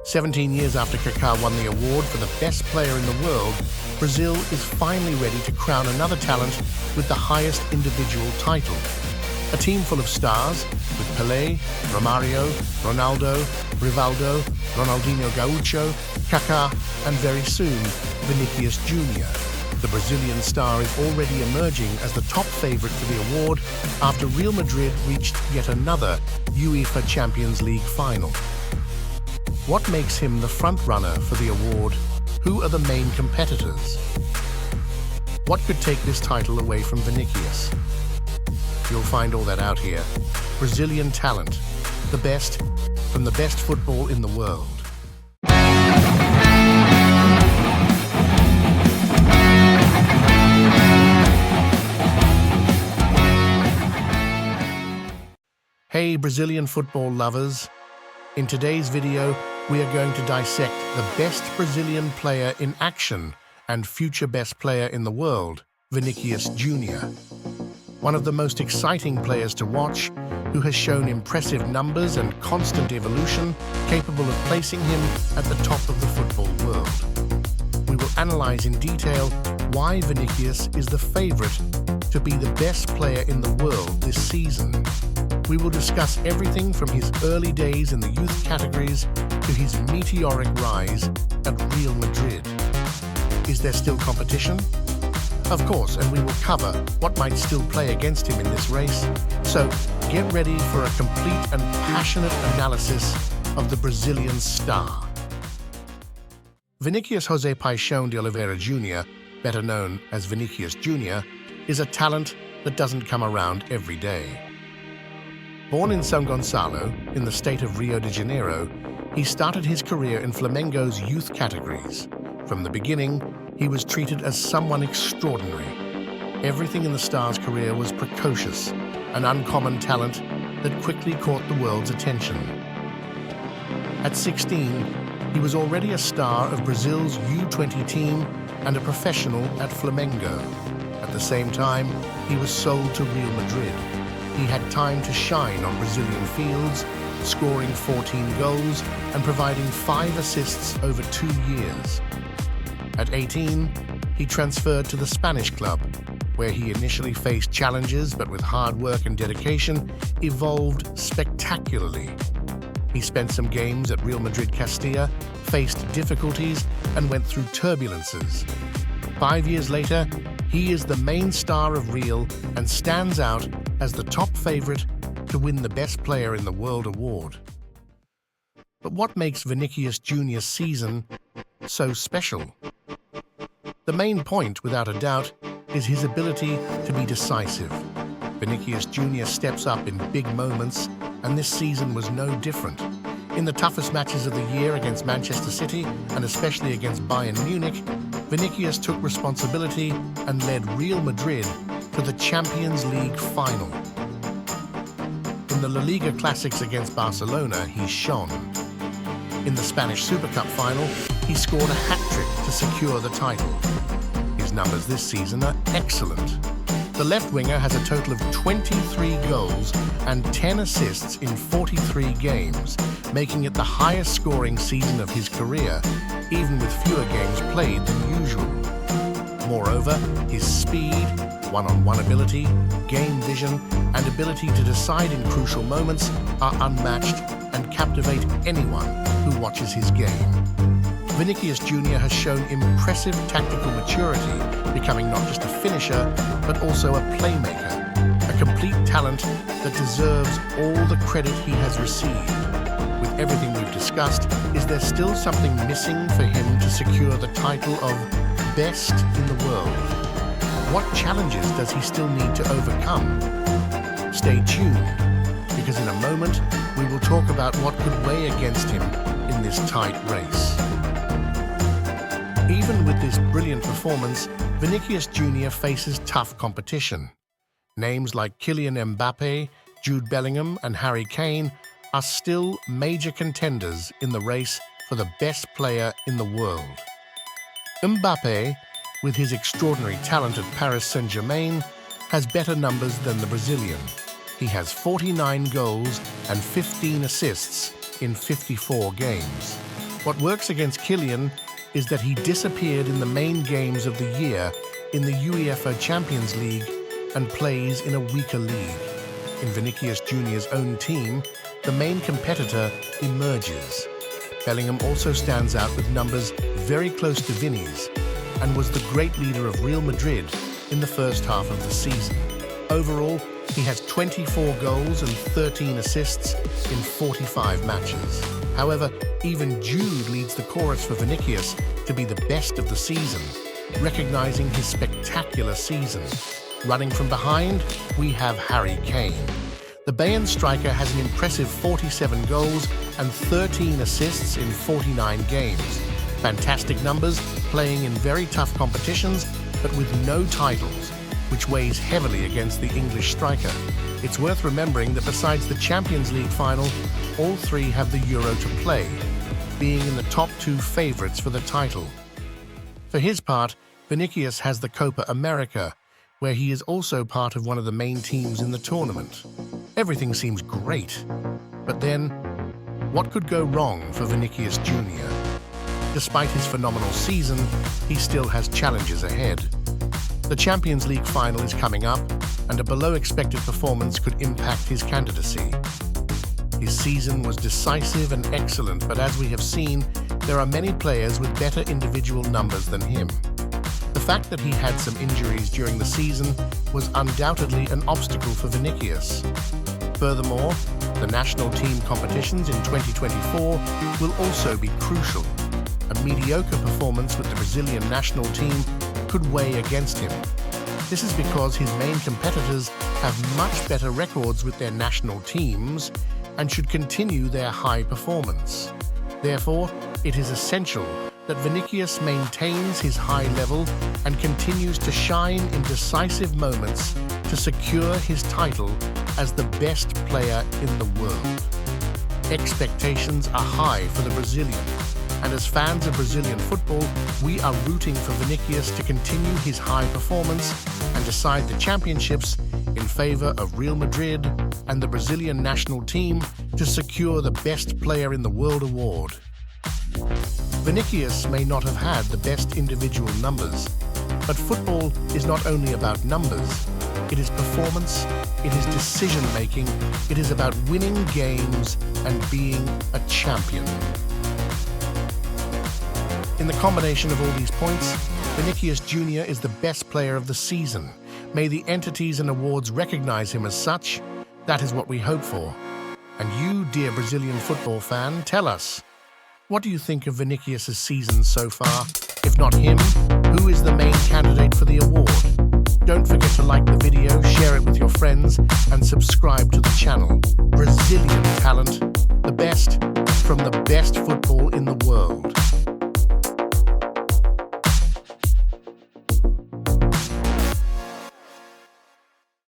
17 years after Kaká won the award for the best player in the world, Brazil is finally ready to crown another talent with the highest individual title. A team full of stars, with Pelé, Romário, Ronaldo, Rivaldo, Ronaldinho Gaúcho, Kaká, and very soon, Vinicius Jr. The Brazilian star is already emerging as the top favorite for the award after Real Madrid reached yet another UEFA Champions League final. What makes him the front-runner for the award? Who are the main competitors? What could take this title away from Vinicius? You'll find all that out here. Brazilian talent, the best from the best football in the world. Hey Brazilian football lovers, in today's video we are going to dissect the best Brazilian player in action and future best player in the world, Vinicius Jr. One of the most exciting players to watch, who has shown impressive numbers and constant evolution, capable of placing him at the top of the football world. We will analyze in detail why Vinicius is the favorite to be the best player in the world this season. We will discuss everything from his early days in the youth categories to his meteoric rise at Real Madrid. Is there still competition? Of course, and we will cover what might still play against him in this race. So get ready for a complete and passionate analysis of the Brazilian star. Vinicius José Paixão de Oliveira Jr., better known as Vinicius Jr., is a talent that doesn't come around every day. Born in São Gonçalo, in the state of Rio de Janeiro, he started his career in Flamengo's youth categories. From the beginning, he was treated as someone extraordinary. Everything in the star's career was precocious, an uncommon talent that quickly caught the world's attention. At 16, he was already a star of Brazil's U20 team and a professional at Flamengo. At the same time, he was sold to Real Madrid. He had time to shine on Brazilian fields, scoring 14 goals and providing 5 assists over 2 years. At 18, he transferred to the Spanish club, where he initially faced challenges but with hard work and dedication, evolved spectacularly. He spent some games at Real Madrid Castilla, faced difficulties and went through turbulences. 5 years later, he is the main star of Real and stands out as the top favorite to win the Best Player in the World award. But what makes Vinicius Jr.'s season so special? The main point, without a doubt, is his ability to be decisive. Vinicius Jr. steps up in big moments, and this season was no different. In the toughest matches of the year against Manchester City, and especially against Bayern Munich, Vinicius took responsibility and led Real Madrid to the Champions League final. In the La Liga Classics against Barcelona, he shone. In the Spanish Super Cup final, he scored a hat-trick to secure the title. His numbers this season are excellent. The left winger has a total of 23 goals and 10 assists in 43 games, making it the highest scoring season of his career, even with fewer games played than usual. Moreover, his speed, one-on-one ability, game vision, and ability to decide in crucial moments are unmatched and captivate anyone who watches his game. Vinicius Jr. has shown impressive tactical maturity, becoming not just a finisher, but also a playmaker, a complete talent that deserves all the credit he has received. With everything we've discussed, is there still something missing for him to secure the title of best in the world? What challenges does he still need to overcome? Stay tuned, because in a moment, we will talk about what could weigh against him in this tight race. Even with this brilliant performance, Vinicius Jr. faces tough competition. Names like Kylian Mbappé, Jude Bellingham, and Harry Kane are still major contenders in the race for the best player in the world. Mbappé, with his extraordinary talent at Paris Saint-Germain, has better numbers than the Brazilian. He has 49 goals and 15 assists in 54 games. What works against Kylian is that he disappeared in the main games of the year in the UEFA Champions League and plays in a weaker league. In Vinicius Jr.'s own team, the main competitor emerges. Bellingham also stands out with numbers very close to Vinny's and was the great leader of Real Madrid in the first half of the season. Overall, he has 24 goals and 13 assists in 45 matches. However, even Jude leads the chorus for Vinicius to be the best of the season, recognizing his spectacular season. Running from behind, we have Harry Kane. The Bayern striker has an impressive 47 goals and 13 assists in 49 games. Fantastic numbers, playing in very tough competitions, but with no titles, which weighs heavily against the English striker. It's worth remembering that besides the Champions League final, all three have the Euro to play, being in the top two favourites for the title. For his part, Vinicius has the Copa America, where he is also part of one of the main teams in the tournament. Everything seems great, but then, what could go wrong for Vinicius Jr.? Despite his phenomenal season, he still has challenges ahead. The Champions League final is coming up, and a below-expected performance could impact his candidacy. His season was decisive and excellent, but as we have seen, there are many players with better individual numbers than him. The fact that he had some injuries during the season was undoubtedly an obstacle for Vinicius. Furthermore, the national team competitions in 2024 will also be crucial. A mediocre performance with the Brazilian national team could weigh against him. This is because his main competitors have much better records with their national teams and should continue their high performance. Therefore, it is essential that Vinicius maintains his high level and continues to shine in decisive moments to secure his title as the best player in the world. Expectations are high for the Brazilian, and as fans of Brazilian football, we are rooting for Vinicius to continue his high performance and decide the championships in favor of Real Madrid and the Brazilian national team to secure the Best Player in the World award. Vinicius may not have had the best individual numbers, but football is not only about numbers. It is performance, it is decision-making, it is about winning games and being a champion. In the combination of all these points, Vinicius Jr. is the best player of the season. May the entities and awards recognize him as such. That is what we hope for. And you, dear Brazilian football fan, tell us, what do you think of Vinicius' season so far? If not him, who is the main candidate for the award? Don't forget to like the video, share it with your friends, and subscribe to the channel. Brazilian talent, the best from the best football in the world.